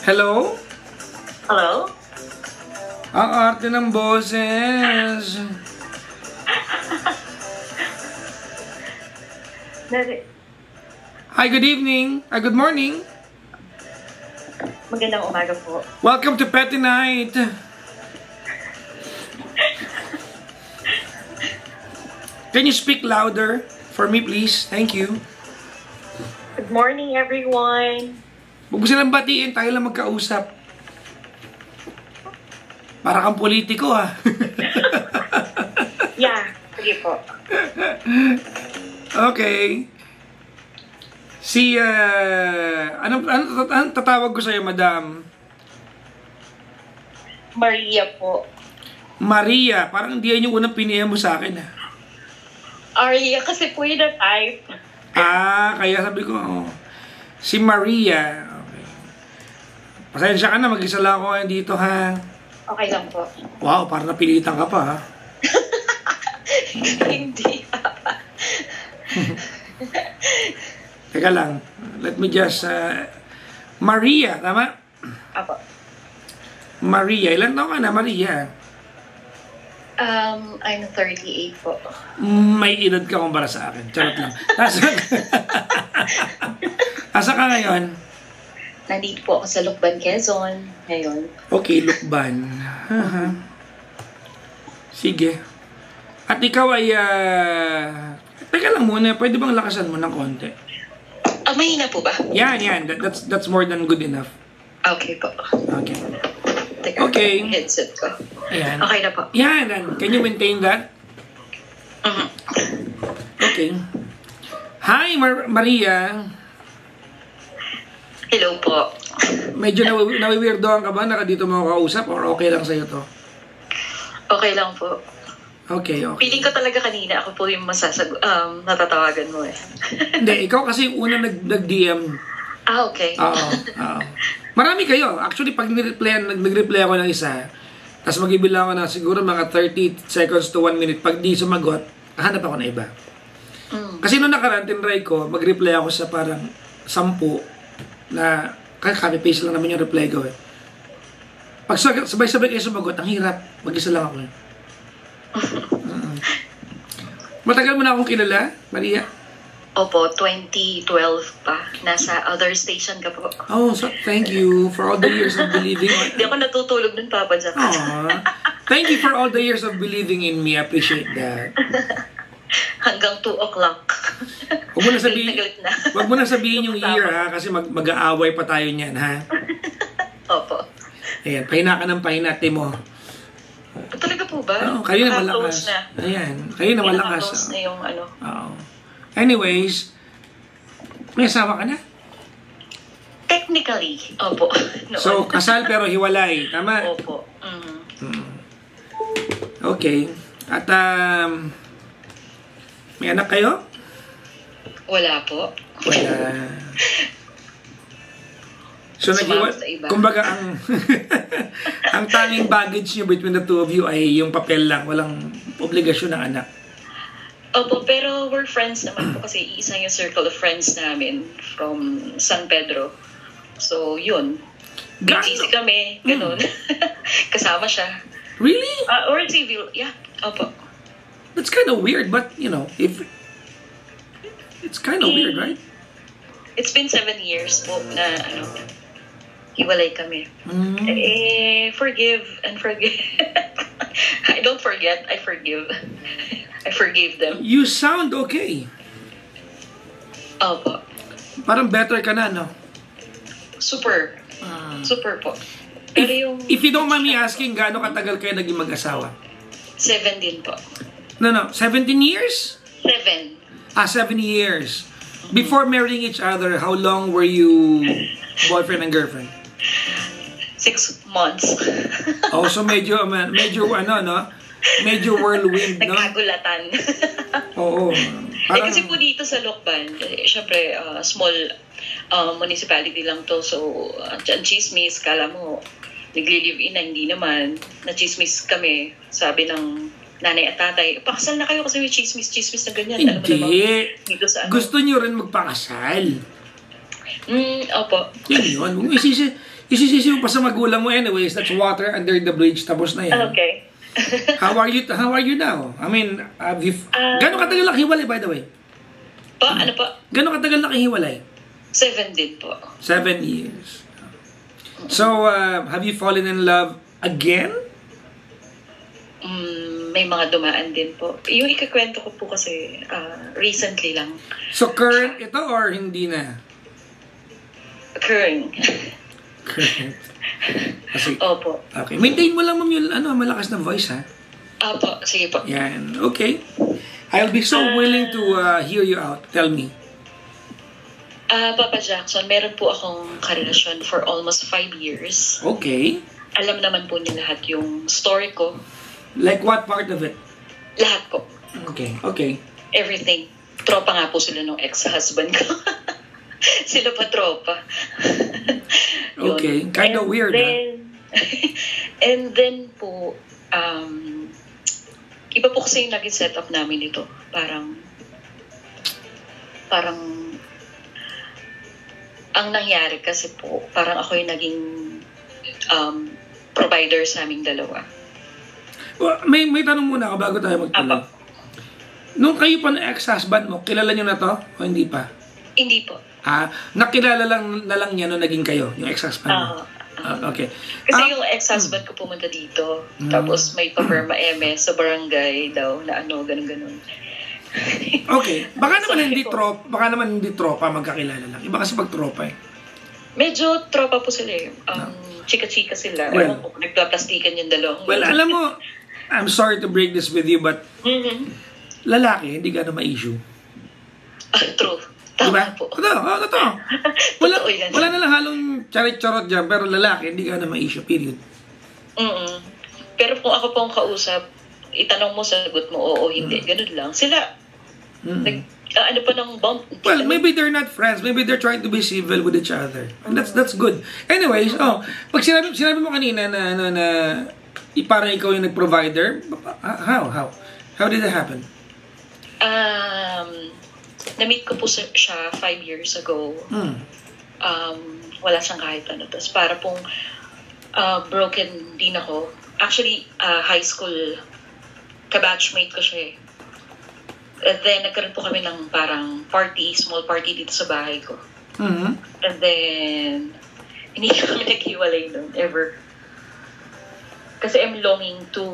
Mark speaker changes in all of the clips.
Speaker 1: Hello?
Speaker 2: Hello?
Speaker 1: Ang arte ng boses. Hi, good evening. Good morning.
Speaker 2: Magandang umaga po.
Speaker 1: Welcome to Petty Night. Can you speak louder for me, please? Thank you.
Speaker 2: Good morning, everyone.
Speaker 1: Huwag mo silang batiin, tayo lang magkausap. Para kang politiko, ha?
Speaker 2: Yeah, sige po.
Speaker 1: Okay. Anong tatawag ko sa'yo, madam?
Speaker 2: Maria po.
Speaker 1: Maria, parang hindi yan yung unang piniyem mo sa akin, ha?
Speaker 2: Aria, kasi po yun na type.
Speaker 1: Kaya sabi ko, si Maria. Okay. Pasensya ka na, mag-isa lang ako ngayon dito, ha?
Speaker 2: Okay lang po.
Speaker 1: Wow, parang napilitan ka pa, ha?
Speaker 2: Hindi.
Speaker 1: Teka lang, let me just, Maria, tama?
Speaker 2: Apo.
Speaker 1: Maria, ilan taon ka na, Maria?
Speaker 2: I'm 38 po.
Speaker 1: May edad ka kumpara sa akin. Charot lang. Asa ka ngayon?
Speaker 2: Nandito po ako sa Lukban, Quezon ngayon.
Speaker 1: Okay, Lukban. Sige. At ikaw ay, teka lang muna, pwede bang lakasan mo ng konti?
Speaker 2: Mahina po ba?
Speaker 1: Yan. That's more than good enough.
Speaker 2: Okay po.
Speaker 1: Okay.
Speaker 2: Teka,
Speaker 1: Okay.
Speaker 2: yung headset ko.
Speaker 1: Ayan.
Speaker 2: Okay na po.
Speaker 1: Yan. Can you maintain that? Okay. Hi, Maria.
Speaker 2: Hello po.
Speaker 1: Medyo nawiwirdohan ka ba? Naka dito mo ako kausap or okay lang sa'yo to?
Speaker 2: Okay lang po.
Speaker 1: Okay.
Speaker 2: Feeling ko talaga kanina ako po yung natatawagan mo eh.
Speaker 1: Hindi, ikaw kasi yung una nag-DM.
Speaker 2: Okay.
Speaker 1: Oo. Marami kayo. Actually, pag nag-reply ako ng isa, tapos mag-ibilang ako na siguro mga 30 seconds to 1 minute. Pag di sumagot, hanap ako na iba. Kasi nung nakaraan, tinry ko, mag-reply ako sa parang 10 na copy-paste lang naman yung reply ko eh. Pag sabay-sabay kayo sumagot, ang hirap. Mag-isa lang ako eh. Matagal mo na akong kilala, Maria?
Speaker 2: Opo, 2012 pa. Nasa other station ka po.
Speaker 1: Oh, so thank you for all the years of believing.
Speaker 2: Hindi ako natutulog ng Papa Jack.
Speaker 1: Thank you for all the years of believing in me. I appreciate that.
Speaker 2: Hanggang 2 o'clock.
Speaker 1: Huwag mo na sabihin yung year, ha? Kasi mag-aaway pa tayo niyan, ha?
Speaker 2: Opo.
Speaker 1: Ayan, pahina ka ng pahina, Timo.
Speaker 2: Talaga po ba?
Speaker 1: Kayo na malakas. Ayan, kayo na malakas.
Speaker 2: Close na yung ano.
Speaker 1: Anyways, may asawa ka na?
Speaker 2: Technically, opo.
Speaker 1: So, kasal pero hiwalay, tama?
Speaker 2: Opo.
Speaker 1: Okay. At, may anak kayo?
Speaker 2: Wala po.
Speaker 1: Wala. So, kumbaga, ang tanging baggage nyo between the two of you ay yung papel lang. Walang obligasyon ng anak.
Speaker 2: Opo, pero we're friends naman po kasi isa yung circle of friends namin from San Pedro. So, yun. Busy kami, ganun. Kasama siya.
Speaker 1: Really?
Speaker 2: Or civil, yeah. Opo.
Speaker 1: That's kind of weird, but, you know, if it's kind of weird, right?
Speaker 2: It's been 7 years po na, hiwalay kami. Forgive and forget. I don't forget, I forgive. I forgave them.
Speaker 1: You sound okay.
Speaker 2: Opo.
Speaker 1: Parang better ka na, no?
Speaker 2: Super. Super po. Pero
Speaker 1: if you don't mind me asking, gaano katagal kayo naging mag-asawa?
Speaker 2: 7 din po.
Speaker 1: No, 17 years?
Speaker 2: 7.
Speaker 1: 7 years. Before marrying each other, how long were you boyfriend and girlfriend?
Speaker 2: 6 months.
Speaker 1: So medyo whirlwind, no?
Speaker 2: Nagkagulatan.
Speaker 1: Oo.
Speaker 2: Kasi po dito sa Lukban, syempre, small municipality lang to. So, dyan chismis, kala mo, nagli-live-in na, hindi naman. Na-chismis kami, sabi ng nanay at tatay, pakasal na kayo kasi may chismis na ganyan.
Speaker 1: Hindi.
Speaker 2: Dito sa
Speaker 1: Gusto nyo rin magpakasal.
Speaker 2: Opo.
Speaker 1: Yun. isisisi mo pa sa magulang mo anyways. That's water under the bridge. Tapos na yan.
Speaker 2: Okay.
Speaker 1: How are you now? I mean, gano'ng katagal na hiwalay, by the way?
Speaker 2: Ano po?
Speaker 1: Gano'ng katagal na hiwalay?
Speaker 2: 7 din po.
Speaker 1: 7 years. So, have you fallen in love again?
Speaker 2: May mga dumaan din po. Yung ikakwento ko po kasi recently lang.
Speaker 1: So, current ito or hindi na?
Speaker 2: Current.
Speaker 1: Current. Kasi,
Speaker 2: Opo.
Speaker 1: okay. Maintain mo lang, ma'am, yung malakas na voice, ha?
Speaker 2: Opo, sige po.
Speaker 1: Yan. Okay. I'll be so willing to hear you out. Tell me.
Speaker 2: Papa Jackson, meron po akong karelasyon for almost 5 years.
Speaker 1: Okay.
Speaker 2: Alam naman po niya lahat yung story ko.
Speaker 1: Like what part of it?
Speaker 2: Lahat po.
Speaker 1: Okay. Okay.
Speaker 2: Everything. Tropa nga po sila nung ex-husband ko. Sila pa tropa.
Speaker 1: Okay. Kind of weird,
Speaker 2: And then po, iba po kasi yung naging setup namin ito. Parang, ang nangyari kasi po, parang ako yung naging provider sa aming dalawa.
Speaker 1: Well, may tanong muna ako bago tayo magtuloy. Nung kayo pa na ex-husband mo, kilala nyo na to o hindi pa?
Speaker 2: Hindi po.
Speaker 1: Nakilala lang niya nung naging kayo, yung ex-husband mo? Okay.
Speaker 2: Kasi yung ex-husband ko pumunta dito, tapos may pa-perma MS sa barangay daw na ganun-ganun.
Speaker 1: Okay. Baka naman hindi tropa magkakilala lang. Iba kasi pag tropa eh.
Speaker 2: Medyo tropa po sila eh. Chika-chika sila.
Speaker 1: Well,
Speaker 2: nagplaplastikan yung dalawang.
Speaker 1: Well, alam mo, I'm sorry to break this with you, but lalaki, hindi ka na ma-issue.
Speaker 2: True. Tama diba? Po.
Speaker 1: Totoo. Wala na lang halong charit-charot dyan, pero lalaki, hindi ka na ma-issue, period.
Speaker 2: Pero kung ako pong kausap, itanong mo, sagot mo, oo, hindi. Ganun lang. Sila, ano pa ng bump?
Speaker 1: Well, maybe they're not friends. Maybe they're trying to be civil with each other. And that's good. Anyways, pag sinabi mo kanina na parang ikaw yung nag-provider, how did that happen?
Speaker 2: Na-meet ko po siya 5 years ago. Wala siyang kahit ano. Tapos para pong broken din ako. Actually, high school kabatchmate ko siya eh. And then, nagkaroon po kami ng parang small party dito sa bahay ko. And then, hindi kami naghiwalay nun, ever. Kasi I'm longing to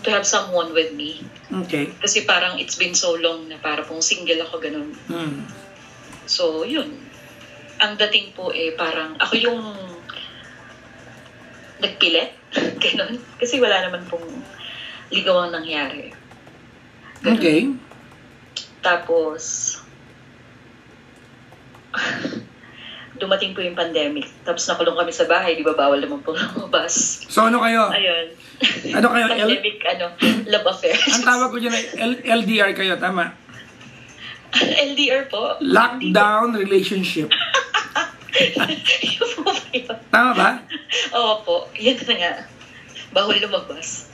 Speaker 2: have someone with me.
Speaker 1: Okay.
Speaker 2: Kasi parang it's been so long na para pong single ako, ganun. So, yun. Ang dating po parang ako yung nagpilit. Ganun. Kasi wala naman pong ligawang nangyari. Ganun.
Speaker 1: Okay.
Speaker 2: Tapos, dumating po yung pandemic. Tapos nakulong kami sa bahay, di ba bawal naman po lumabas.
Speaker 1: So ano kayo?
Speaker 2: Ayun.
Speaker 1: Ano kayo?
Speaker 2: Pandemic, love affair.
Speaker 1: Ang tawag ko dyan ay LDR kayo, tama?
Speaker 2: LDR po?
Speaker 1: Lockdown relationship.
Speaker 2: Yun po ba yun?
Speaker 1: Tama ba?
Speaker 2: Oo po. Yan na nga. Bawal lumabas.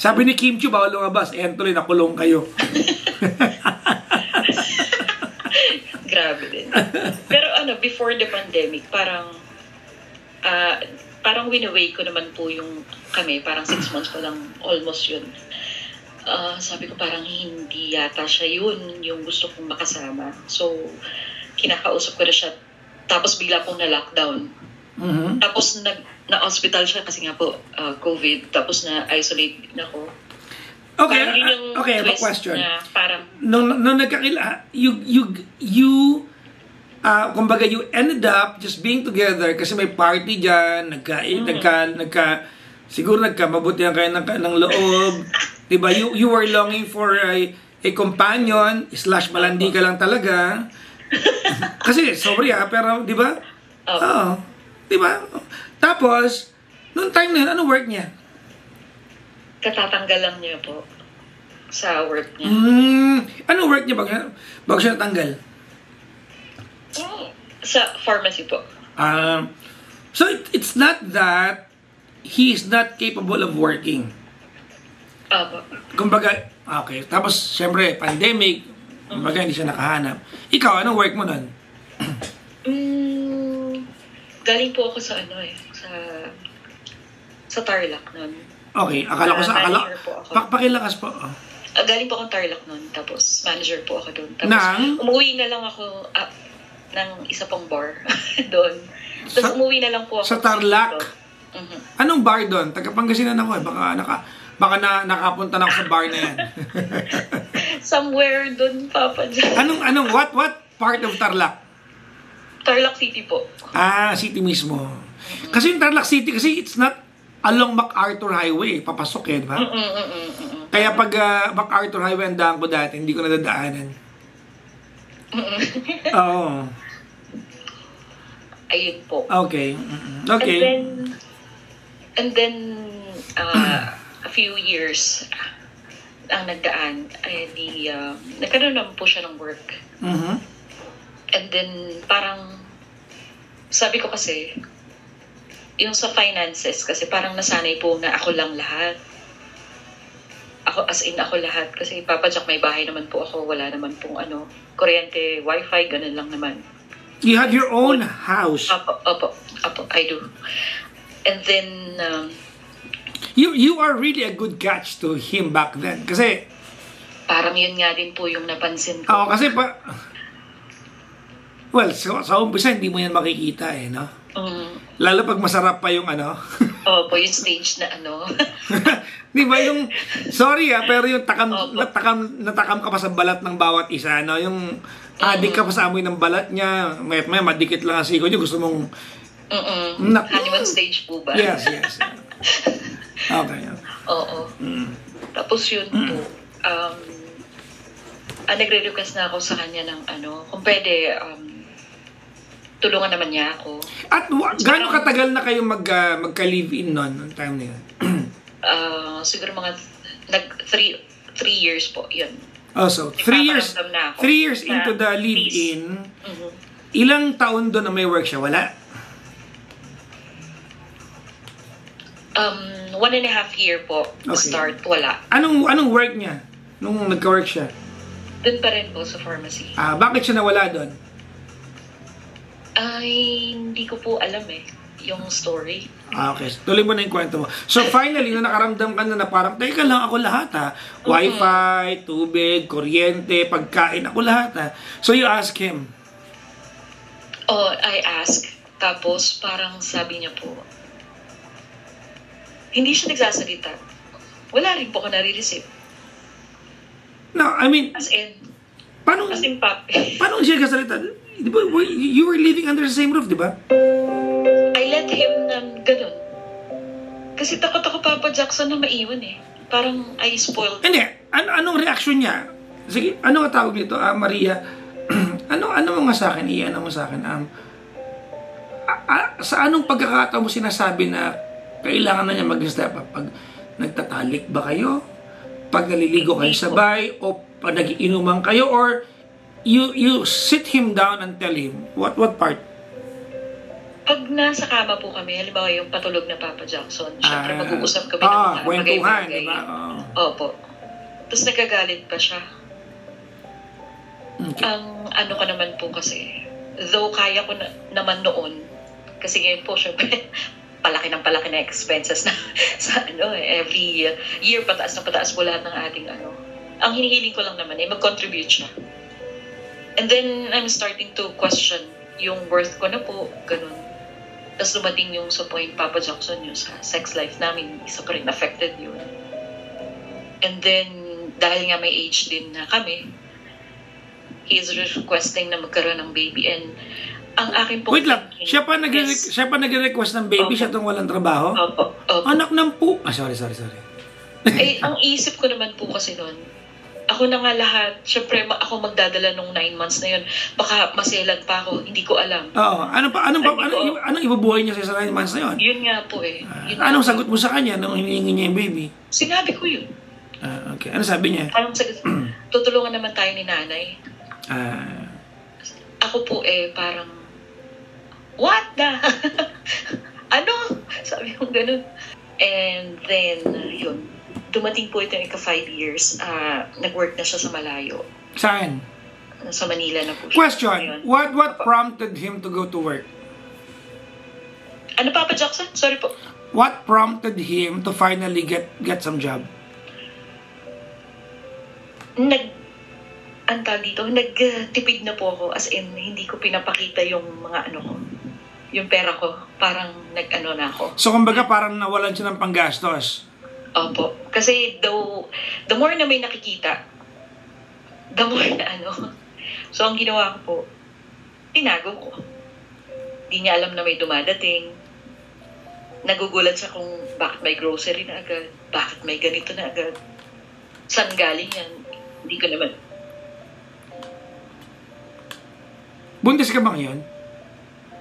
Speaker 1: Sabi ni Kim Chiu, bawal lumabas. Tuloy, nakulong kayo.
Speaker 2: Grabe din. Pero before the pandemic, parang win-away ko naman po yung kami. Parang 6 months pa lang, almost yun. Sabi ko parang hindi yata siya yun, yung gusto kong makasama. So, kinakausap ko na siya. Tapos bigla pong na-lockdown. Tapos na-hospital siya kasi nga po, COVID. Tapos na-isolate na ako.
Speaker 1: Okay, I have a question.
Speaker 2: Parang,
Speaker 1: nung nagkakila, kumbaga you ended up just being together kasi may party dyan, siguro nagkamabutihan kayo ng loob. Diba? You were longing for a companion, / malandi ka lang talaga. Kasi, sorry pero, diba? Oo. Diba? Tapos, nung time na yun, ano work niya?
Speaker 2: katatanggal lang niya po sa work niya.
Speaker 1: Ano work niya bago siya natanggal?
Speaker 2: Sa pharmacy po.
Speaker 1: So it's not that he is not capable of working. Kumbaga, okay. Tapos, syempre, pandemic, kumbaga hindi siya nakahanap. Ikaw, anong work mo nun?
Speaker 2: Galing po ako sa sa Tarlac nun.
Speaker 1: Okay, akala ko
Speaker 2: Manager po ako.
Speaker 1: Pakilakas po. Oh.
Speaker 2: Galing po akong Tarlac nun, tapos manager po ako doon. Tapos
Speaker 1: Nang?
Speaker 2: umuwi na lang ako ng isa pang bar doon. Tapos umuwi na lang po ako.
Speaker 1: Sa Tarlac?
Speaker 2: Mhm.
Speaker 1: Anong bar doon? Taga Pangasinan ako eh. Baka nakapunta na ako sa bar na yan.
Speaker 2: Somewhere doon, Papa Jack.
Speaker 1: What part of Tarlac?
Speaker 2: Tarlac City po.
Speaker 1: City mismo. Kasi yung Tarlac City, kasi it's not along MacArthur Highway. Papasok eh, di ba? Kaya pag MacArthur Highway ang daan ko dati, hindi ko nadadaanan. Oo.
Speaker 2: Ayun po.
Speaker 1: Okay. Okay.
Speaker 2: And then a few years ang nagdaan, nagkaroon naman po siya ng work. And then, parang, sabi ko kasi, yung sa finances, kasi parang nasanay po na ako lang lahat. Ako lahat. Kasi Papa Jack, may bahay naman po ako. Wala naman pong kuryente, wifi, ganun lang naman.
Speaker 1: You have your own house?
Speaker 2: Opo, I do. And then,
Speaker 1: You are really a good catch to him back then. Kasi,
Speaker 2: parang yun nga din po yung napansin ko.
Speaker 1: Oo, kasi well, sa umpisa, hindi mo yan makikita eh, no? Lalo pag masarap pa yung
Speaker 2: Opo, yung stage na
Speaker 1: Di ba yung, sorry pero yung natakam ka pa sa balat ng bawat isa, no? Yung adik ka pa sa amoy ng balat niya, may madikit lang ang siko niyo, gusto mong...
Speaker 2: Honeymoon stage po ba?
Speaker 1: Yes. Okay.
Speaker 2: Oo. Tapos yun po, nagre-request na ako sa kanya ng kung pwede, tulungan naman niya ako.
Speaker 1: At gaano katagal na kayo magka-live-in noon, noong time na yun?
Speaker 2: Siguro mga 3 years po, yun.
Speaker 1: Oh, so 3 years into the live-in, ilang taon doon na may work siya? Wala?
Speaker 2: 1.5 year po, start, wala.
Speaker 1: Anong work niya nung nagka-work siya?
Speaker 2: Doon pa rin po sa pharmacy.
Speaker 1: Bakit siya nawala doon?
Speaker 2: Ay, hindi ko po alam yung story.
Speaker 1: Okay. Tuloy mo na yung kwento mo. So finally, nung nakaramdam ka na parang, teka lang, ako lahat Wi-Fi, tubig, kuryente, pagkain, ako lahat So you ask him?
Speaker 2: Oh, I ask. Tapos parang sabi niya po, hindi siya nagsasalita. Wala rin po ako nare-receive.
Speaker 1: No, I mean...
Speaker 2: As in papi.
Speaker 1: Paano siya nagsasalita? Di ba, you were living under the same roof, di ba?
Speaker 2: I let him ganun. Kasi takot ako, Papa Jackson, na maiwan Parang I spoiled.
Speaker 1: Hindi. Anong reaction niya? Sige, ano ang tawag nito? Maria, ano mo nga sa akin? Ano mo sa akin? Sa anong pagkakataon mo sinasabi na kailangan na niya mag-step up? Pag nagtatalik ba kayo? Pag naliligo kayo sabay? O pag nagiinuman kayo? Or you sit him down and tell him? What part?
Speaker 2: Pag nasa kama po kami, halimbawa yung patulog na Papa Jackson, syempre mag-uusap kami ng mga
Speaker 1: kwentuhan,
Speaker 2: bagay-bagay.
Speaker 1: diba?
Speaker 2: Opo. Tapos nagagalit pa siya.
Speaker 1: Okay.
Speaker 2: Ang ko naman po kasi, though kaya ko naman noon, kasi ngayon po, syempre, palaki na expenses na sa every year, pataas po lahat ng ating Ang hinihiling ko lang naman mag-contribute siya. And then, I'm starting to question yung worth ko na po, ganun. Tapos dumating yung sa point, Papa Jackson, yung sa sex life namin, isa pa rin affected yun. And then, dahil nga may age din na kami, he is requesting na magkaroon ng baby. And ang akin po...
Speaker 1: Wait lang, siya pa nag-request ng baby, siya itong walang trabaho?
Speaker 2: Opo.
Speaker 1: Anak ng po... sorry.
Speaker 2: Ang isip ko naman po kasi noon, ako na nga lahat, syempre ako magdadala nung 9 months na yun. Baka maselan pa ako, hindi ko alam.
Speaker 1: Oo. Anong ibubuhay niya sa 9 months na yun?
Speaker 2: Yun nga po
Speaker 1: Anong sagot mo sa kanya nung hinihingi niya yung baby?
Speaker 2: Sinabi ko yun.
Speaker 1: Okay. Ano sabi niya?
Speaker 2: Anong sagot? Tutulungan naman tayo ni nanay. Ako po parang, what the? Ano? Sabi ko ganun. And then, yun. Dumating po ito yung 5 years. Nag-work na siya sa malayo.
Speaker 1: Saan?
Speaker 2: Sa Manila na po siya.
Speaker 1: Question, what prompted him to go to work?
Speaker 2: Ano, Papa Jackson? Sorry po.
Speaker 1: What prompted him to finally get some job?
Speaker 2: Ang tawag dito, nagtipid na po ako, as in, hindi ko pinapakita yung mga ano ko, yung pera ko, parang nag-ano na ako.
Speaker 1: So, kumbaga, parang nawalan siya ng panggastos.
Speaker 2: Opo. Kasi the more na may nakikita, the more na ano. So, ang ginawa ko po, tinago ko. Di niya alam na may dumadating. Nagugulat siya kung bakit may grocery na agad, bakit may ganito na agad. Saan galing yan? Hindi ko naman.
Speaker 1: Buntis ka ba ngayon?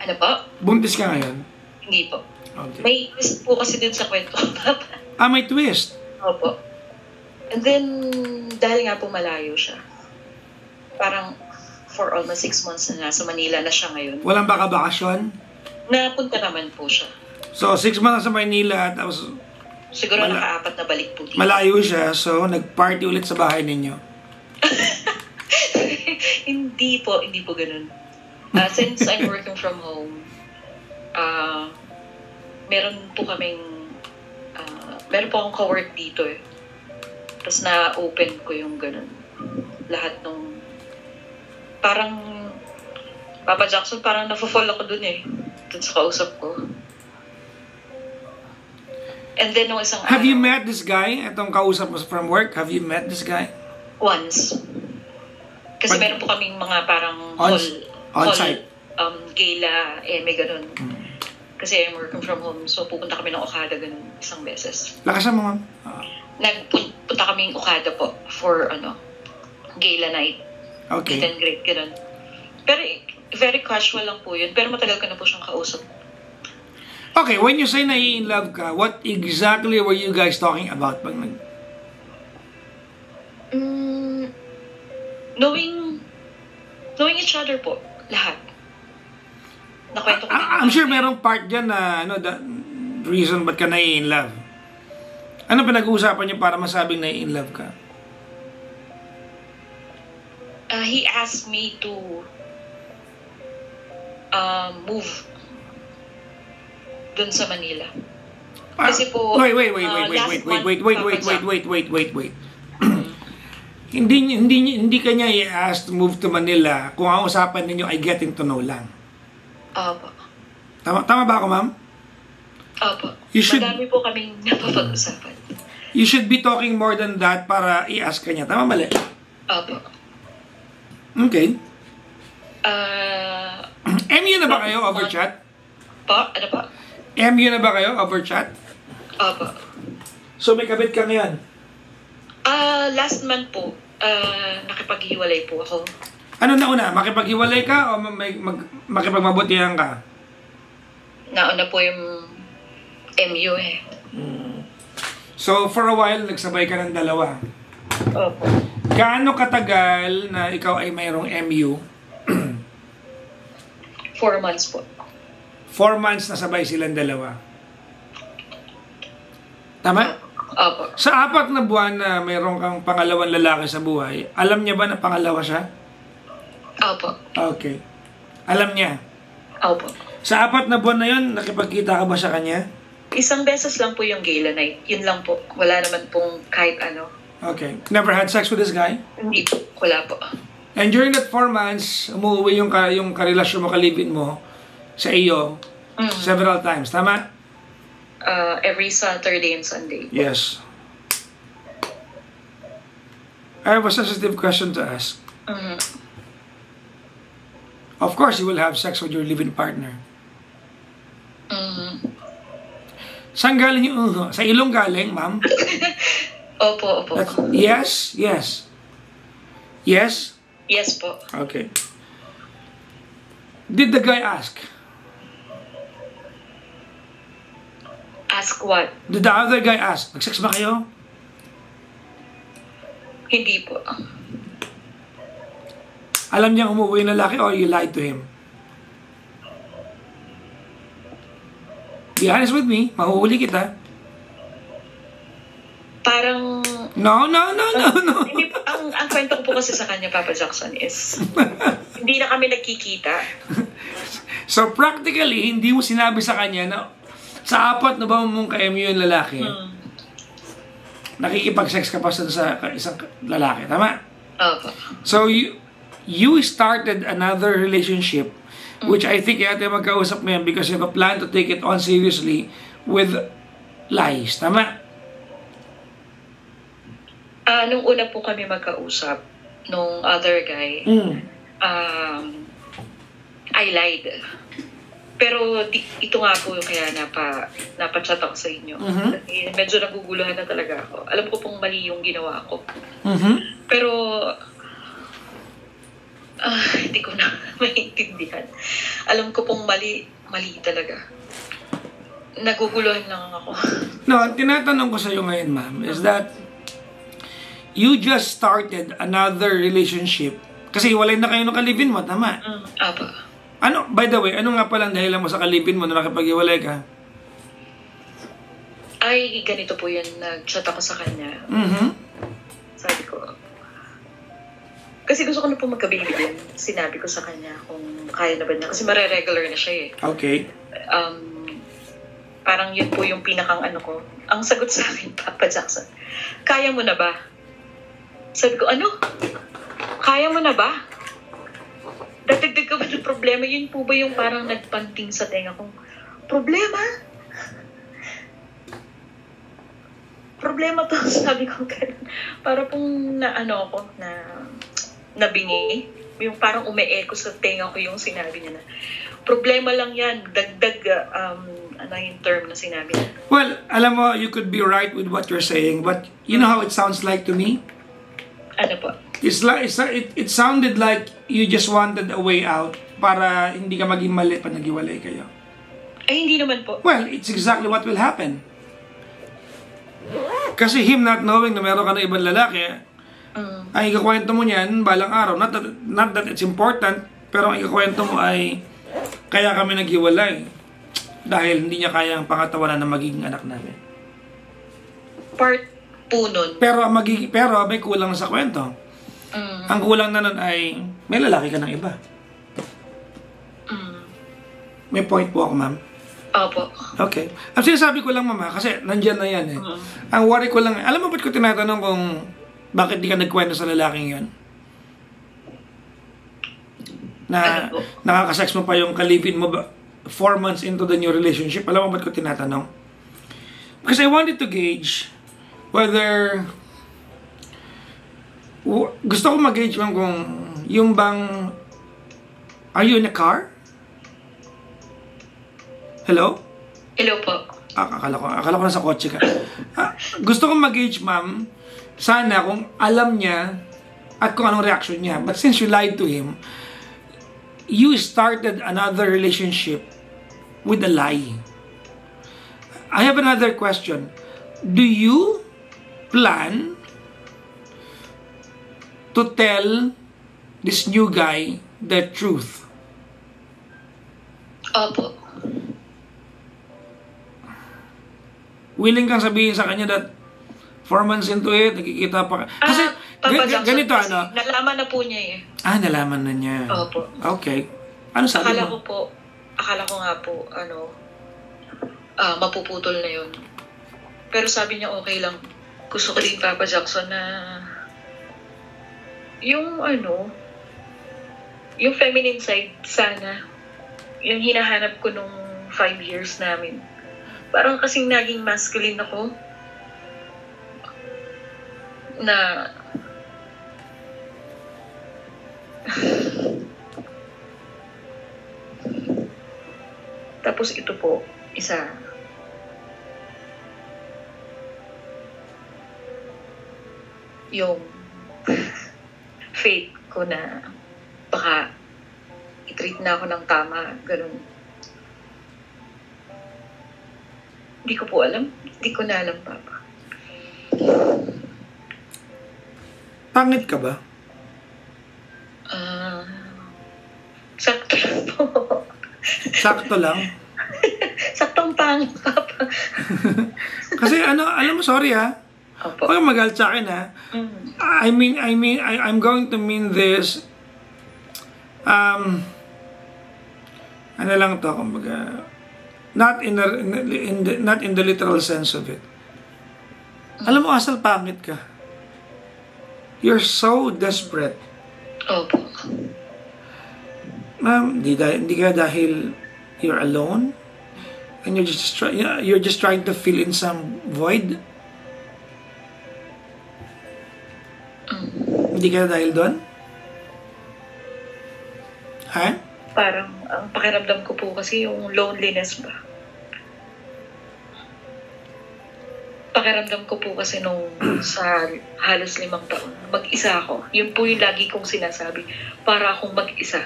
Speaker 2: Ano po?
Speaker 1: Buntis ka ngayon?
Speaker 2: Hindi po.
Speaker 1: Okay.
Speaker 2: May twist po kasi dun sa kwento ko, Papa.
Speaker 1: May twist?
Speaker 2: Opo. And then, dahil nga po malayo siya, parang for almost 6 months na nasa Manila na siya ngayon.
Speaker 1: Walang bakasyon?
Speaker 2: Napunta naman po siya.
Speaker 1: So, 6 months sa Manila, tapos
Speaker 2: siguro naka-4 na balik po dito.
Speaker 1: malayo siya, so nag-party ulit sa bahay ninyo.
Speaker 2: Hindi po ganun. Since I'm working from home, meron po akong ka-work dito eh. Tapos na-open ko yung ganun. Lahat nung, parang, Papa Jackson, parang nafo-fall ako dun eh. Dun sa kausap ko. And then, nung isang
Speaker 1: Have you met this guy? Itong kausap mo from work, have you met this guy?
Speaker 2: Once. Kasi meron po kaming mga parang
Speaker 1: on-site.
Speaker 2: Gala, may ganun. Kasi I'm working from home, so pupunta kami ng Okada ganun isang beses.
Speaker 1: Lakasan mo, ma'am.
Speaker 2: Nagpunta kaming Okada po for gala night.
Speaker 1: Okay.
Speaker 2: Meet and greet, ganun. Pero very casual lang po yun, pero matagal ko na po siyang kausap.
Speaker 1: Okay, when you say na in love ka, what exactly were you guys talking about?
Speaker 2: Knowing each other po, lahat. Nakwento ko
Speaker 1: I'm sure merong part dyan na the reason ba't ka na in love. Ano pinag-uusapan niyo para masabing na in love ka?
Speaker 2: He asked me to move dun sa Manila. Kasi po,
Speaker 1: wait. Hindi kanya i-ask to move to Manila kung ang usapan ninyo ay getting to know lang.
Speaker 2: Opo.
Speaker 1: Tama ba ako, ma'am?
Speaker 2: Opo. Madami po kaming napapag-usapan.
Speaker 1: You should be talking more than that para i-ask kanya. Tama, mali?
Speaker 2: Opo.
Speaker 1: Okay. MU na ba kayo over chat?
Speaker 2: Pa? Ano pa?
Speaker 1: MU na ba kayo over chat?
Speaker 2: Opo.
Speaker 1: So may kabit ka ngayon?
Speaker 2: Last month po, nakipaghiwalay po ako.
Speaker 1: Ano na una? Makipaghiwalay ka o makipagmabutihan ka?
Speaker 2: Nauna po yung MU eh.
Speaker 1: So for a while, nagsabay ka ng dalawa.
Speaker 2: Opo.
Speaker 1: Gaano katagal na ikaw ay mayroong MU?
Speaker 2: 4 months po.
Speaker 1: 4 months na sabay silang dalawa. Tama?
Speaker 2: Opo.
Speaker 1: Sa 4 na buwan na mayroon kang pangalawang lalaki sa buhay, alam niya ba na pangalawa siya?
Speaker 2: Opo.
Speaker 1: Okay. Alam niya?
Speaker 2: Opo.
Speaker 1: Sa 4 na buwan na yun, nakipagkita ka ba sa kanya?
Speaker 2: Isang beses lang po yung gala night. Yun lang po. Wala naman pong kahit ano.
Speaker 1: Okay. Never had sex with this guy?
Speaker 2: Hindi po. Wala po.
Speaker 1: And during that 4 months, umuwi yung karelasyon mo, kalibin mo sa iyo several times. Tama?
Speaker 2: Every Saturday and Sunday.
Speaker 1: Yes. I have a sensitive question to ask. Of course, you will have sex with your living partner. Saan galing yung Sa ilong galing, ma'am?
Speaker 2: Opo.
Speaker 1: Yes? Yes? Yes?
Speaker 2: Yes po.
Speaker 1: Okay. Did the guy ask?
Speaker 2: Ask what?
Speaker 1: Did the other guy ask? Nag-sex ba kayo?
Speaker 2: Hindi po.
Speaker 1: Alam niya umuwi yung lalaki or you lied to him? Be honest with me. Mahuhuli kita.
Speaker 2: Parang...
Speaker 1: No.
Speaker 2: Hindi po, ang kwento ko po kasi sa kanya, Papa Jackson, is hindi na kami nagkikita.
Speaker 1: So practically, hindi mo sinabi sa kanya na sa 4 na ba mong ka-MU yung lalaki, nakikipag-sex ka pa sa isang lalaki. Tama?
Speaker 2: Opo.
Speaker 1: So you started another relationship, which I think yata magkausap mo yan because you have a plan to take it on seriously with lies. Tama?
Speaker 2: Nung una po kami magkausap, nung other guy, I lied. Pero ito nga po yung kaya napachat ako sa inyo. Medyo naguguluhan na talaga ako. Alam ko pong mali yung ginawa ko. Pero hindi ko na maintindihan. Alam ko pong mali talaga. Naguguluhan lang ako.
Speaker 1: No, tinatanong ko sa iyo ngayon, ma'am, is that you just started another relationship kasi walay na kayo nung kalibin mo, tama?
Speaker 2: Apa.
Speaker 1: Ano, by the way, ano nga palang dahilan mo sa kalibin mo na nakipag-iwalay ka?
Speaker 2: Ay, ganito po yun. Nag-chat ako sa kanya. Sabi ko, kasi gusto ko na po magka-baby din. Sinabi ko sa kanya kung kaya na ba niya. Kasi mare-regular na siya eh.
Speaker 1: Okay.
Speaker 2: Parang yun po yung pinakang ano ko. Ang sagot sa akin, Papa Jackson, kaya mo na ba? Sabi ko, ano? Kaya mo na ba? Dadagdag ka ba ng problema? Yun po ba yung parang nagpanting sa tenga kong, problema? Problema to, sabi ko ganun. Para pong nabingi. Yung parang ume-echo sa tenga ko yung sinabi niya na, problema lang yan, dagdag, ano yung term na sinabi niya.
Speaker 1: Well, alam mo, you could be right with what you're saying, but you know how it sounds like to me?
Speaker 2: Ano po?
Speaker 1: It sounded like you just wanted a way out para hindi ka maging mali pag naghiwalay kayo.
Speaker 2: Ay, hindi naman po.
Speaker 1: Well, it's exactly what will happen. Kasi him not knowing na meron ka na ibang lalaki, ang ikakwento mo niyan balang araw, not that it's important, pero ang ikakwento mo ay kaya kami naghiwalay dahil hindi niya kaya ang pangatawanan na magiging anak namin.
Speaker 2: Part po nun.
Speaker 1: Pero may kulang na sa kwento. Ang kulang na nun ay may lalaki ka ng iba. May point po ako, ma'am.
Speaker 2: Opo.
Speaker 1: Okay. Ang sinasabi ko lang, mama, kasi nandyan na yan eh. Ang worry ko lang, alam mo ba't ko tinatanong kung bakit di ka nagkwento sa lalaking yun? Na nakakasex mo pa yung kalipin mo 4 months into the new relationship. Alam mo ba't ko tinatanong? Because I wanted to gauge whether gusto ko mag-gauge lang kung yung bang are you in a car? Hello?
Speaker 2: Hello po.
Speaker 1: Akala ko nasa kotse ka. Gusto ko mag-gauge, ma'am, sana kung alam niya at kung anong reaction niya. But since you lied to him, you started another relationship with a lie. I have another question. Do you plan to tell this new guy the truth?
Speaker 2: Opo.
Speaker 1: Willing kang sabihin sa kanya that 4 months into it, nakikita pa ka. Kasi, ganito
Speaker 2: kasi
Speaker 1: ano?
Speaker 2: nalaman na po niya eh.
Speaker 1: Nalaman na niya.
Speaker 2: Opo.
Speaker 1: Okay. Ano sabi mo?
Speaker 2: Akala ko nga po, mapuputol na yun. Pero sabi niya okay lang. Gusto ko din, Papa Jackson, na yung yung feminine side sana, yung hinahanap ko nung 5 years namin. Parang kasing naging masculine ako na tapos ito po, isa yung faith ko na baka i-treat na ako ng tama, ganun. Hindi ko po alam. Hindi ko na alam, Papa.
Speaker 1: Pangit ka ba?
Speaker 2: Sakto lang po.
Speaker 1: Sakto lang?
Speaker 2: Saktong pangit, Papa.
Speaker 1: Kasi alam mo, sorry ha.
Speaker 2: Opo.
Speaker 1: Huwag magalit sa akin ha. I'm going to mean this. ano lang to, kumbaga, not in not in the literal sense of it. Alam mo, asal pangit ka. You're so desperate.
Speaker 2: Opo.
Speaker 1: Ma'am, hindi ka dahil you're alone and you're just trying to fill in some void. Hindi ka dahil doon? Ha?
Speaker 2: Parang ang pakiramdam ko po kasi yung loneliness ba. Pakiramdam ko po kasi nung sa halos 5 taon, mag-isa ako. Yun po yung lagi kong sinasabi. Para akong mag-isa.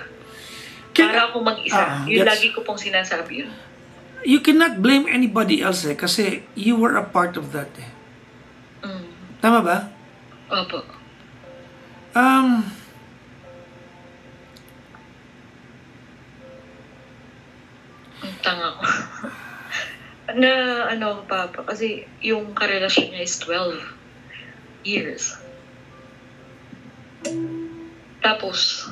Speaker 2: Para akong mag-isa. Yun lagi ko pong sinasabi yun.
Speaker 1: You cannot blame anybody else kasi you were a part of that Tama ba?
Speaker 2: Opo. Ang tanga ko. Na ano papa kasi yung karelasyon niya is 12 years. Tapos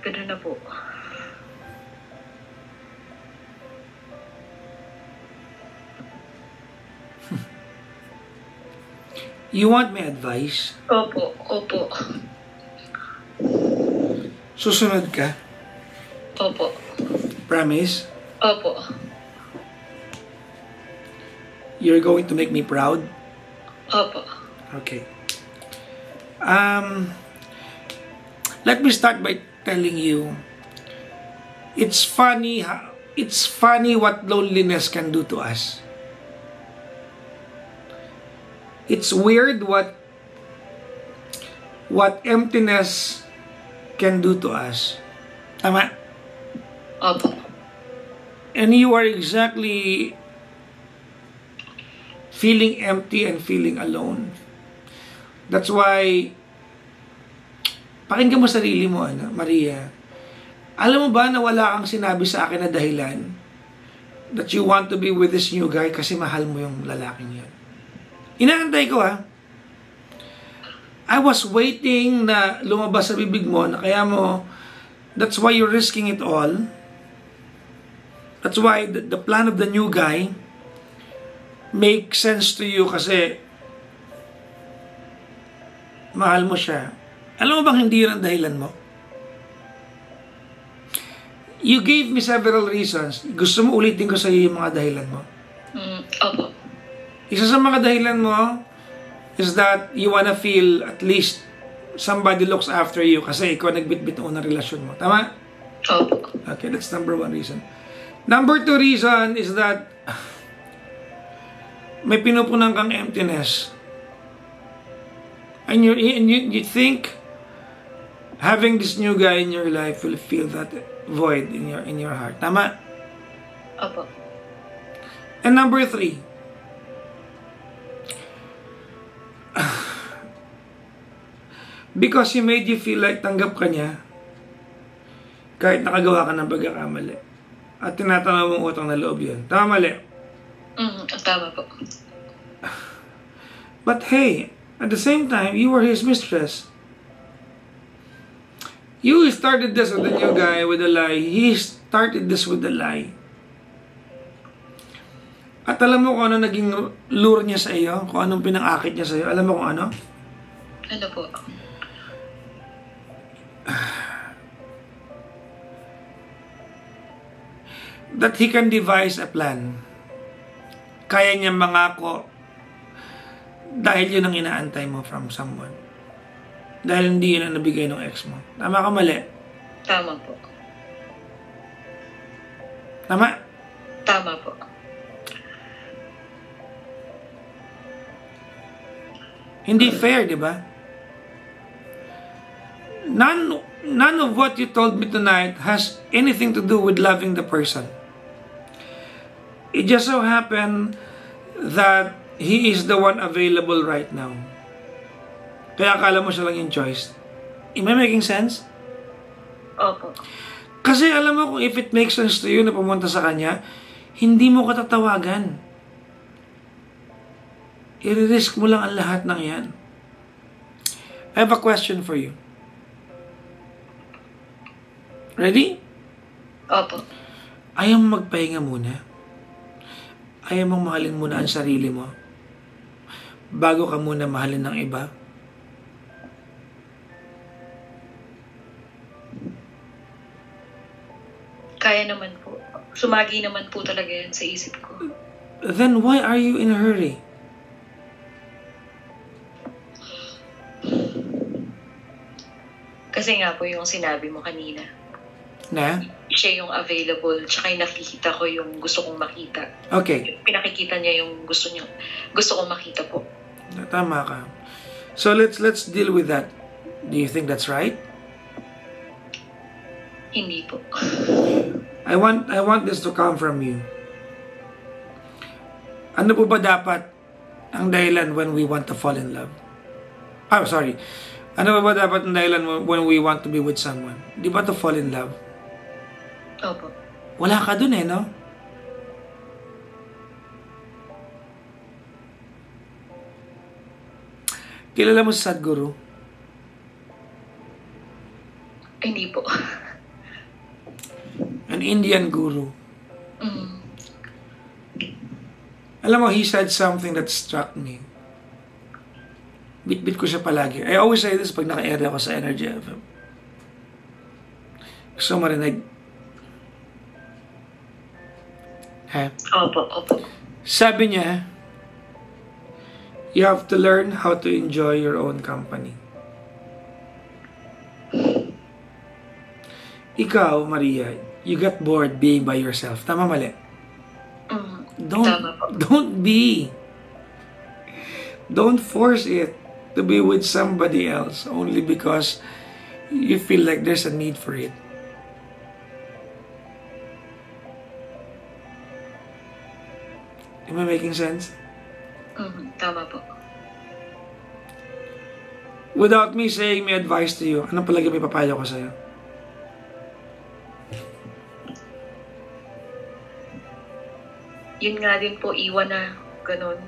Speaker 2: gano'n na po.
Speaker 1: You want my advice?
Speaker 2: Opo, opo.
Speaker 1: Susunod ka?
Speaker 2: Opo.
Speaker 1: Promise?
Speaker 2: Opo.
Speaker 1: You're going to make me proud?
Speaker 2: Opo.
Speaker 1: Okay. Let me start by telling you, it's funny what loneliness can do to us. It's weird what emptiness can do to us. Tama?
Speaker 2: Opo.
Speaker 1: And you are exactly feeling empty and feeling alone. That's why, pakinggan mo sarili mo, Maria. Alam mo ba na wala kang sinabi sa akin na dahilan that you want to be with this new guy kasi mahal mo yung lalaking yun? Inaantay ko I was waiting na lumabas sa bibig mo na kaya mo, that's why you're risking it all. That's why the plan of the new guy makes sense to you kasi mahal mo siya. Alam mo bang hindi yun ang dahilan mo? You gave me several reasons. Gusto mo ulitin ko sa iyo yung mga dahilan mo?
Speaker 2: Opo.
Speaker 1: Isa sa mga dahilan mo is that you wanna feel at least somebody looks after you kasi ikaw nagbitbit ng unang relasyon mo. Tama?
Speaker 2: Opo.
Speaker 1: Okay, that's number 1 reason. Number 2 reason is that may pinupunan kang emptiness. And you think having this new guy in your life will fill that void in your heart. Tama?
Speaker 2: Opo.
Speaker 1: And number 3, because he made you feel like tanggap ka niya kahit nakagawa ka ng pagkakamali at tinatama mong utang na loob yun. Tama, mali?
Speaker 2: Tama po.
Speaker 1: But hey, at the same time, you were his mistress. You started this with the new guy with a lie. He started this with a lie. At alam mo kung ano naging lure niya sa iyo? Kung anong pinang-akit niya sa iyo? Alam mo kung ano?
Speaker 2: Ano po?
Speaker 1: That he can devise a plan. Kaya niya mangako dahil yun ang inaantay mo from someone. Dahil hindi yun ang nabigay ng ex mo. Tama ka, mali?
Speaker 2: Tama po.
Speaker 1: Tama?
Speaker 2: Tama po.
Speaker 1: Hindi fair, di ba? None of what you told me tonight has anything to do with loving the person. It just so happened that he is the one available right now. Kaya akala mo siya lang yung choice. Am I making sense?
Speaker 2: Opo.
Speaker 1: Kasi alam mo kung if it makes sense to you na pumunta sa kanya, hindi mo katatawagan. I-risk mo lang ang lahat ng yan. I have a question for you. Ready?
Speaker 2: Opo.
Speaker 1: Ayaw mo magpahinga muna. Ayaw mong mahalin muna ang sarili mo bago ka muna mahalin ng iba.
Speaker 2: Kaya naman po. Sumagi naman po talaga yan sa isip ko.
Speaker 1: Then why are you in a hurry?
Speaker 2: Kasi nga po yung sinabi mo kanina.
Speaker 1: Na?
Speaker 2: Siya yung available, tsaka yung nakikita ko yung gusto kong makita.
Speaker 1: Okay.
Speaker 2: Pinakikita niya yung gusto kong makita po.
Speaker 1: Tama ka. So let's deal with that. Do you think that's right?
Speaker 2: Hindi po.
Speaker 1: I want this to come from you. Ano po ba dapat ang dahilan when we want to fall in love? I'm sorry. Ano ba dapat ang dahilan when we want to be with someone? Di ba to fall in love?
Speaker 2: Opo.
Speaker 1: Wala ka dun no? Kilala mo si Sadhguru?
Speaker 2: Hindi po.
Speaker 1: An Indian guru.
Speaker 2: Mm.
Speaker 1: Alam mo, he said something that struck me. Bit-bit ko siya palagi. I always say this pag naka-area ako sa Energy FM. Gusto mo marinig?
Speaker 2: Opo.
Speaker 1: Sabi niya, you have to learn how to enjoy your own company. Ikaw, Maria, you got bored being by yourself. Tama, mali?
Speaker 2: Tama po.
Speaker 1: Don't force it to be with somebody else only because you feel like there's a need for it. Am I making sense?
Speaker 2: Tama po.
Speaker 1: Without me saying may advice to you, anong palagi may papayo ko sa'yo?
Speaker 2: Yun nga din po, iwan na ganun.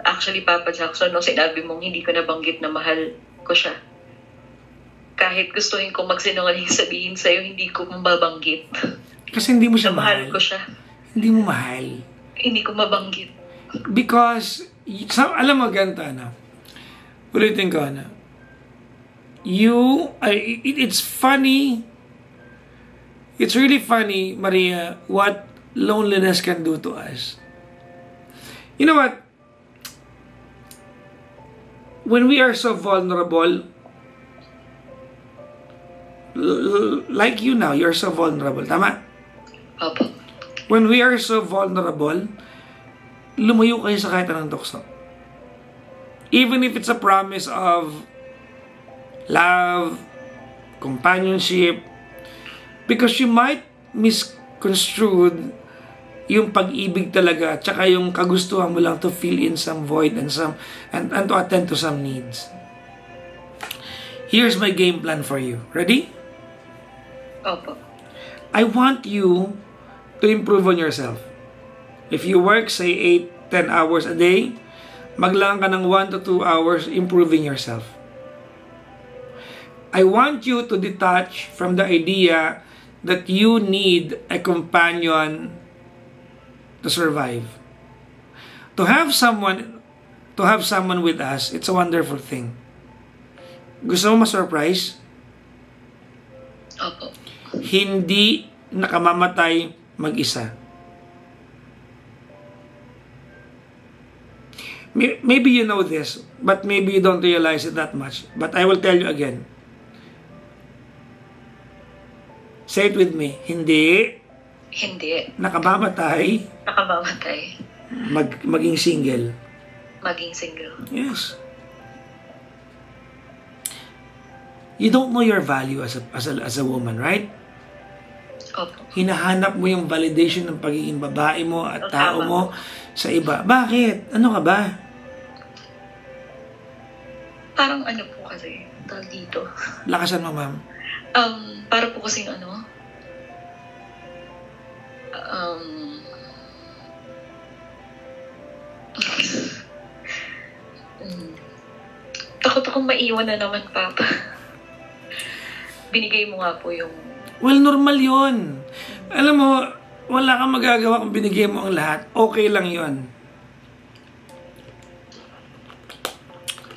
Speaker 2: Actually, Papa Jackson, no, sinabi mong hindi ko nabanggit na mahal ko siya. Kahit gustuhin ko magsinungaling sabihin sa'yo, hindi ko mababanggit.
Speaker 1: Kasi hindi mo siya mahal.
Speaker 2: Mahal ko siya.
Speaker 1: Hindi mo mahal.
Speaker 2: Hindi ko mabanggit.
Speaker 1: Because, alam mo ganito, ulitin ko, it's funny, it's really funny, Maria, what loneliness can do to us. You know what? When we are so vulnerable, like you now, you're so vulnerable, tama?
Speaker 2: Opo.
Speaker 1: When we are so vulnerable, lumayo kayo sa kahit anong tukso. Even if it's a promise of love, companionship, because you might misconstrued yung pag-ibig talaga, tsaka yung kagustuhan mo lang to fill in some void and to attend to some needs. Here's my game plan for you. Ready?
Speaker 2: Opo.
Speaker 1: I want you to improve on yourself. If you work, say 8-10 hours a day, maglaan ka ng 1 to 2 hours improving yourself. I want you to detach from the idea that you need a companion to survive. To have someone with us, it's a wonderful thing. Gusto mo ma-surprise?
Speaker 2: Opo.
Speaker 1: Hindi nakamamatay mag-isa. Maybe you know this, but maybe you don't realize it that much. But I will tell you again. Say it with me. Hindi nakamamatay maging single.
Speaker 2: Maging single.
Speaker 1: Yes. You don't know your value as a woman, right?
Speaker 2: Opo.
Speaker 1: Hinahanap mo yung validation ng pagiging babae mo at tao mo sa iba. Bakit? Ano ka ba?
Speaker 2: Parang ano po kasi, tawag dito.
Speaker 1: Lakasan mo, ma'am.
Speaker 2: Para po kasing ano, takot akong maiwan na naman, Papa. binigay mo nga po yung...
Speaker 1: Well, normal yon. Alam mo, wala kang magagawa kung binigay mo ang lahat. Okay lang yon.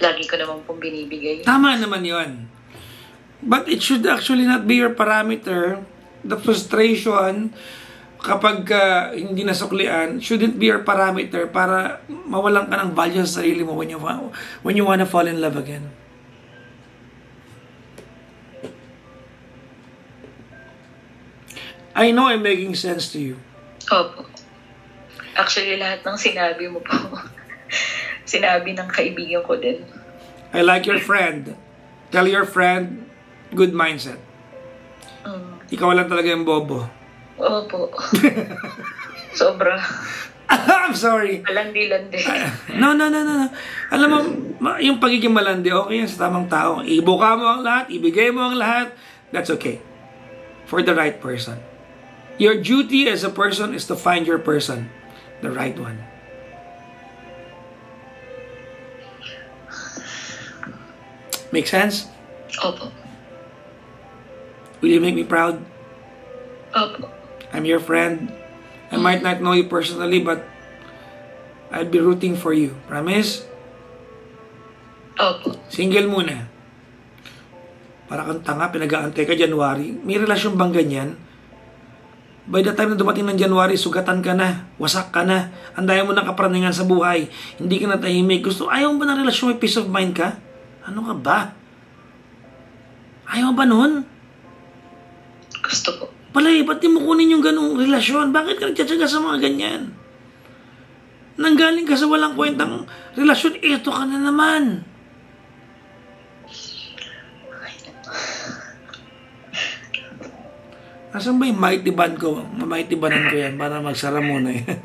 Speaker 2: Lagi ko naman pong binibigay.
Speaker 1: Tama naman yon. But it should actually not be your parameter. The frustration kapag hindi nasuklian shouldn't be your parameter para mawalan ka ng value sa sarili mo when you wanna fall in love again. I know I'm making sense to you.
Speaker 2: Opo. Actually, lahat ng sinabi mo po, sinabi ng kaibigan ko din.
Speaker 1: I like your friend. Tell your friend, good mindset. Ikaw lang talaga yung bobo.
Speaker 2: Opo. Sobra.
Speaker 1: I'm sorry.
Speaker 2: Malandi-landi.
Speaker 1: No. Alam mo, yung pagiging malandi, okay yan sa tamang tao. Ibuka mo ang lahat, ibigay mo ang lahat, that's okay. For the right person. Your duty as a person is to find your person, the right one. Make sense?
Speaker 2: Opo.
Speaker 1: Will you make me proud?
Speaker 2: Opo.
Speaker 1: I'm your friend. I might not know you personally, but I'll be rooting for you. Promise?
Speaker 2: Opo.
Speaker 1: Single muna. Para kang tanga, pinag-aantay ka January. May relasyon bang ganyan? By the time na dumating ng January, sugatan ka na, wasak ka na, andayan mo ng kapraningan sa buhay, hindi ka na tahimik. Ayaw mo ba ng relasyon, may peace of mind ka? Ano ka ba? Ayaw ba nun?
Speaker 2: Gusto ko.
Speaker 1: Palay, ba't di mo kunin yung ganung relasyon? Bakit ka nagtsatsaga sa mga ganyan? Nanggaling ka sa walang kwentang relasyon, eto ka na naman. Asan ba yung mighty band ko? Mighty bandan ko yan para magsara muna yan.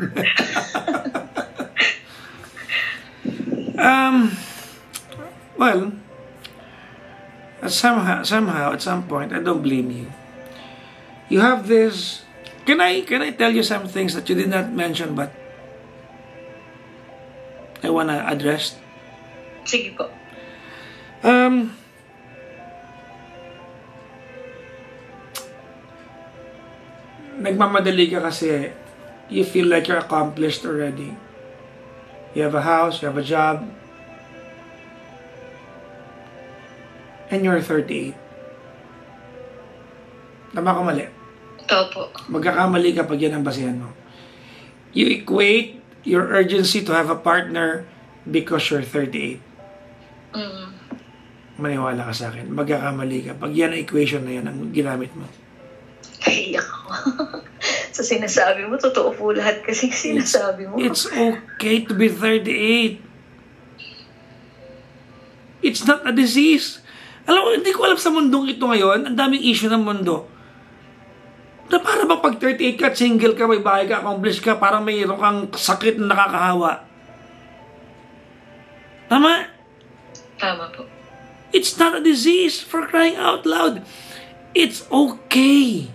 Speaker 1: Well, somehow, at some point, I don't blame you. You have this... Can I tell you some things that you did not mention but I wanna address?
Speaker 2: Sige po.
Speaker 1: Nagmamadali ka kasi you feel like you're accomplished already. You have a house, you have a job, and you're 38. Tama ka mali?
Speaker 2: Opo.
Speaker 1: Magkakamali ka pag yan ang basihan mo. You equate your urgency to have a partner because you're 38. Maniwala ka sa akin. Magkakamali ka. Pag yan ang equation na yan ang ginamit mo.
Speaker 2: Naiiyak ako. Sa sinasabi mo, totoo po lahat kasi sinasabi mo.
Speaker 1: It's okay to be 38. It's not a disease. Alam mo, hindi ko alam sa mundong ito ngayon, ang daming issue ng mundo. Na para ba pag 38 ka, single ka, may bahay ka, accomplished ka, parang mayroon kang sakit na nakakahawa. Tama?
Speaker 2: Tama po.
Speaker 1: It's not a disease, for crying out loud. It's okay.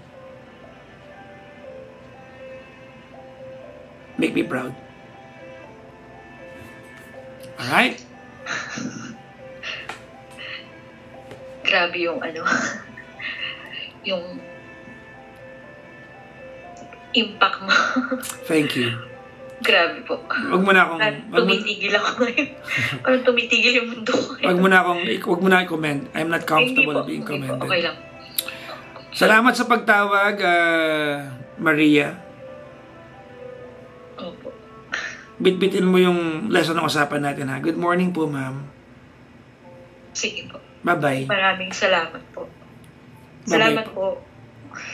Speaker 1: Make me proud. Alright?
Speaker 2: Grabe yung yung impact mo.
Speaker 1: Thank you.
Speaker 2: Grabe po.
Speaker 1: Wag mo na akong...
Speaker 2: Tumitigil ako ngayon. Parang tumitigil yung mundo ko.
Speaker 1: Wag mo na i-comment. I'm not comfortable being commended.
Speaker 2: Okay lang.
Speaker 1: Salamat sa pagtawag, Maria.
Speaker 2: Opo.
Speaker 1: Bitbitin mo yung lesson ng usapan natin, ha? Good morning po, ma'am.
Speaker 2: Sige po.
Speaker 1: Bye-bye.
Speaker 2: Maraming salamat po.
Speaker 1: Bye-bye
Speaker 2: Salamat po.